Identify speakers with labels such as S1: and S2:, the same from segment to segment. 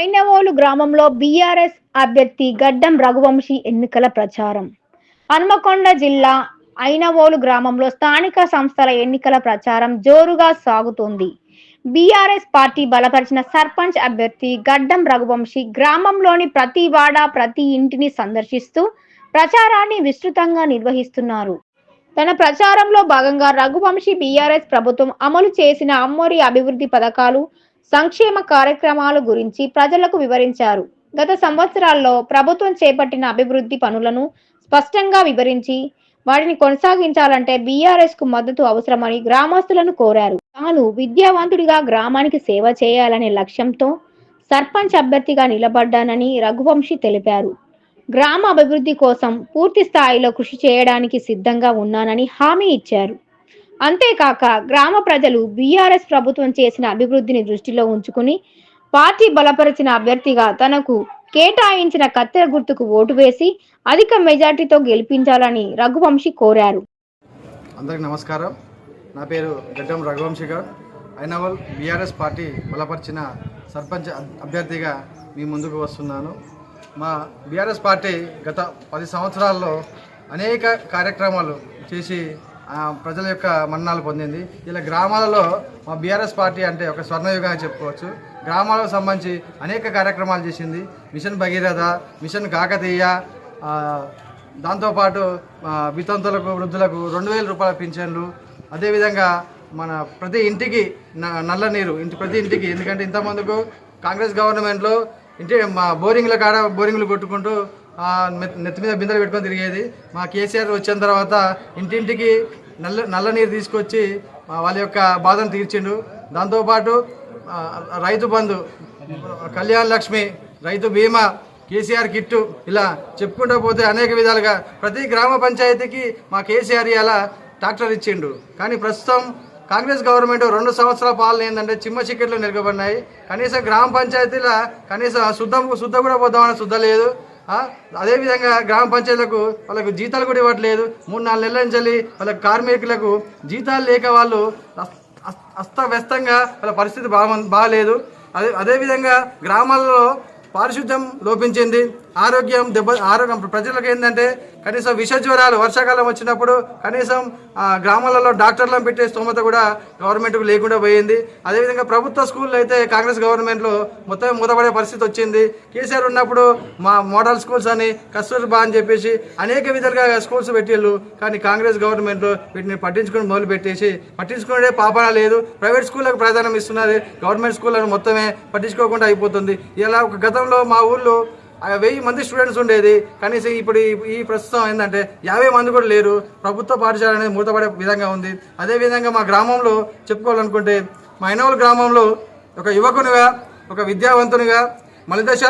S1: ఐనవోలు గ్రామంలో బీఆర్ఎస్ అభ్యర్థి గడ్డం రఘువంశీ ఎన్నికల ప్రచారం. హన్మకొండ జిల్లా ఐనవోలు గ్రామంలో స్థానిక సంస్థల ఎన్నికల ప్రచారం జోరుగా సాగుతోంది. బీఆర్ఎస్ పార్టీ బలపరిచిన సర్పంచ్ అభ్యర్థి గడ్డం రఘువంశీ గ్రామంలోని ప్రతి వాడ, ప్రతి ఇంటిని సందర్శిస్తూ ప్రచారాన్ని విస్తృతంగా నిర్వహిస్తున్నారు. తన ప్రచారంలో భాగంగా రఘువంశీ బీఆర్ఎస్ ప్రభుత్వం అమలు చేసిన అమ్మఒడి అభివృద్ధి పథకాలు, సంక్షేమ కార్యక్రమాల గురించి ప్రజలకు వివరించారు. గత సంవత్సరాల్లో ప్రభుత్వం చేపట్టిన అభివృద్ధి పనులను స్పష్టంగా వివరించి వాటిని కొనసాగించాలంటే బీఆర్ఎస్ కు మద్దతు అవసరమని గ్రామస్తులను కోరారు. తాను విద్యావంతుడిగా గ్రామానికి సేవ చేయాలనే లక్ష్యంతో సర్పంచ్ అభ్యర్థిగా నిలబడ్డానని రఘువంశీ తెలిపారు. గ్రామ అభివృద్ధి కోసం పూర్తి స్థాయిలో కృషి చేయడానికి సిద్ధంగా ఉన్నానని హామీ ఇచ్చారు. అంతేకాక గ్రామ ప్రజలు బీఆర్ఎస్ ప్రభుత్వం చేసిన అభివృద్ధిని దృష్టిలో ఉంచుకుని పార్టీ బలపరిచిన అభ్యర్థిగా తనకు కేటాయించిన కత్తెర గుర్తుకు ఓటు వేసి అధిక మెజార్టీతో గెలిపించాలని రఘువంశీ కోరారు.
S2: అందరికీ నమస్కారం. నా పేరు గడ్డం రఘువంశీ గారు. ఐనవోల్ బీఆర్ఎస్ పార్టీ బలపరిచిన సర్పంచ్ అభ్యర్థిగా మీ ముందుకు వస్తున్నాను. మా బీఆర్ఎస్ పార్టీ గత 10 సంవత్సరాల్లో అనేక కార్యక్రమాలు చేసి ప్రజల యొక్క మన్ననలు పొందింది. ఇలా గ్రామాలలో మా బీఆర్ఎస్ పార్టీ అంటే ఒక స్వర్ణయుగంగా చెప్పుకోవచ్చు. గ్రామాలకు సంబంధించి అనేక కార్యక్రమాలు చేసింది. మిషన్ భగీరథ, మిషన్ కాకతీయ, దాంతోపాటు వితంతులకు, వృద్ధులకు 2000 రూపాయల పింఛన్లు, అదేవిధంగా మన ప్రతి ఇంటికి నల్ల నీరు, ప్రతి ఇంటికి. ఎందుకంటే ఇంతమందుకు కాంగ్రెస్ గవర్నమెంట్లో మా బోరింగ్ల కాడ బోరింగ్లు కొట్టుకుంటూ నెత్తి మీద బిందెలు పెట్టుకొని తిరిగేది. మా కేసీఆర్ వచ్చిన తర్వాత ఇంటింటికి నల్ల నీరు తీసుకొచ్చి వాళ్ళ యొక్క బాధను తీర్చిండు. దాంతోపాటు రైతు బంధు, కళ్యాణ లక్ష్మి, రైతు బీమా, కేసీఆర్ కిట్టు, ఇలా చెప్పుకుంటూ పోతే అనేక విధాలుగా ప్రతి గ్రామ పంచాయతీకి మా కేసీఆర్ ఇలా ట్రాక్టర్ ఇచ్చిండు. కానీ ప్రస్తుతం కాంగ్రెస్ గవర్నమెంట్ 2 సంవత్సరాల పాలన ఏంటంటే చిమ్మ చికెట్లు నిలకబడినాయి. కనీసం గ్రామ పంచాయతీల కనీసం శుద్ధ కూడా పోదామని శుద్ధ లేదు. అదేవిధంగా గ్రామ పంచాయతీలకు వాళ్ళకు జీతాలు కూడా ఇవ్వట్లేదు. 3-4 నెలల నుంచి వాళ్ళ కార్మికులకు జీతాలు లేక వాళ్ళు అస్తవ్యస్తంగా వాళ్ళ పరిస్థితి బాగాలేదు. అదేవిధంగా గ్రామాల్లో పారిశుద్ధ్యం లోపించింది. ఆరోగ్యం ప్రజలకు ఏంటంటే కనీసం విష జ్వరాలు వర్షాకాలం వచ్చినప్పుడు కనీసం గ్రామాలలో డాక్టర్లను పెట్టే స్తోమత కూడా గవర్నమెంట్కు లేకుండా పోయింది. అదేవిధంగా ప్రభుత్వ స్కూళ్ళు అయితే కాంగ్రెస్ గవర్నమెంట్లో మొత్తం మూతపడే పరిస్థితి వచ్చింది. కేసీఆర్ ఉన్నప్పుడు మా మోడల్ స్కూల్స్ అని, కస్తూర్బా అని చెప్పేసి అనేక విధాలుగా స్కూల్స్ పెట్టిళ్ళు. కానీ కాంగ్రెస్ గవర్నమెంట్లో వీటిని పట్టించుకుని మొదలు పెట్టేసి పట్టించుకునే పాపన లేదు. ప్రైవేట్ స్కూళ్ళకు ప్రాధాన్యం ఇస్తున్నారు. గవర్నమెంట్ స్కూళ్ళను మొత్తమే పట్టించుకోకుండా అయిపోతుంది. ఇలా ఒక గతంలో మా ఊళ్ళో 1000 మంది స్టూడెంట్స్ ఉండేది. కనీసం ఇప్పుడు ఈ ప్రస్తుతం ఏంటంటే 50 మంది కూడా లేరు. ప్రభుత్వ పాఠశాల అనేది మూతపడే విధంగా ఉంది. అదేవిధంగా మా గ్రామంలో చెప్పుకోవాలనుకుంటే మా ఐనవోలు గ్రామంలో ఒక యువకునిగా, ఒక విద్యావంతునిగా, మలిదశ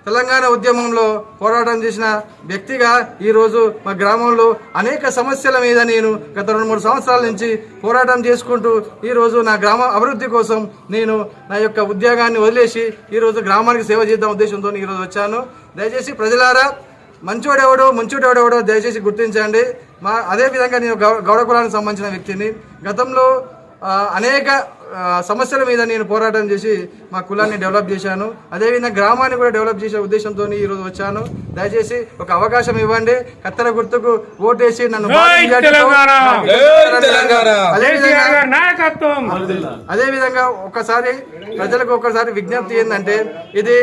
S2: తెలంగాణ ఉద్యమంలో పోరాటం చేసిన వ్యక్తిగా ఈరోజు మా గ్రామంలో అనేక సమస్యల మీద నేను గత 2-3 సంవత్సరాల నుంచి పోరాటం చేసుకుంటూ ఈరోజు నా గ్రామ అభివృద్ధి కోసం నేను నా యొక్క ఉద్యోగాన్ని వదిలేసి ఈరోజు గ్రామానికి సేవ చేద్దాం ఉద్దేశంతో ఈరోజు వచ్చాను. దయచేసి ప్రజలారా, మంచోడెవడో ముంచోడెవడో దయచేసి గుర్తించండి. అదేవిధంగా నేను గౌడ కులానికి సంబంధించిన వ్యక్తిని. గతంలో అనేక సమస్యల మీద నేను పోరాటం చేసి మా కులాన్ని డెవలప్ చేశాను. అదేవిధంగా గ్రామాన్ని కూడా డెవలప్ చేసే ఉద్దేశంతో ఈరోజు వచ్చాను. దయచేసి ఒక అవకాశం ఇవ్వండి. కత్తెర గుర్తుకు ఓటేసి నన్ను అదేవిధంగా ఒకసారి ప్రజలకు ఒకసారి విజ్ఞప్తి ఏంటంటే, ఇది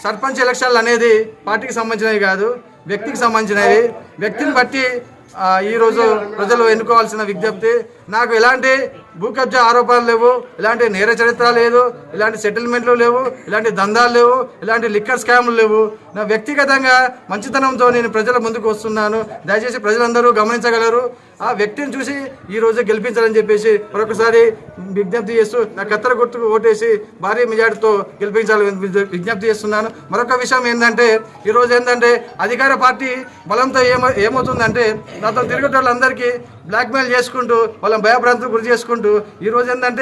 S2: సర్పంచ్ ఎలక్షన్లు అనేది పార్టీకి సంబంధించినవి కాదు, వ్యక్తికి సంబంధించినవి. వ్యక్తిని బట్టి ఈరోజు ప్రజలు ఎన్నుకోవాల్సిన విజ్ఞప్తి. నాకు ఎలాంటి భూ కబ్జా ఆరోపణలు లేవు, ఇలాంటి నేర చరిత్ర లేదు, ఇలాంటి సెటిల్మెంట్లు లేవు, ఇలాంటి దందాలు లేవు, ఇలాంటి లిక్కర్ స్కామ్లు లేవు. నా వ్యక్తిగతంగా మంచితనంతో నేను ప్రజల ముందుకు వస్తున్నాను. దయచేసి ప్రజలందరూ గమనించగలరు. ఆ వ్యక్తిని చూసి ఈరోజు గెలిపించాలని చెప్పేసి మరొకసారి విజ్ఞప్తి చేస్తూ నా కత్తెర గుర్తుకు ఓటేసి భారీ మెజార్టీతో గెలిపించాలని విజ్ఞప్తి చేస్తున్నాను. మరొక విషయం ఏంటంటే, ఈరోజు ఏంటంటే అధికార పార్టీ బలంతో ఏమవుతుందంటే నాతో తిరిగేటోళ్ళందరికీ బ్లాక్మెయిల్ చేసుకుంటూ వాళ్ళని భయభ్రాంతులకు గురి చేసుకుంటూ ఈరోజు ఏంటంటే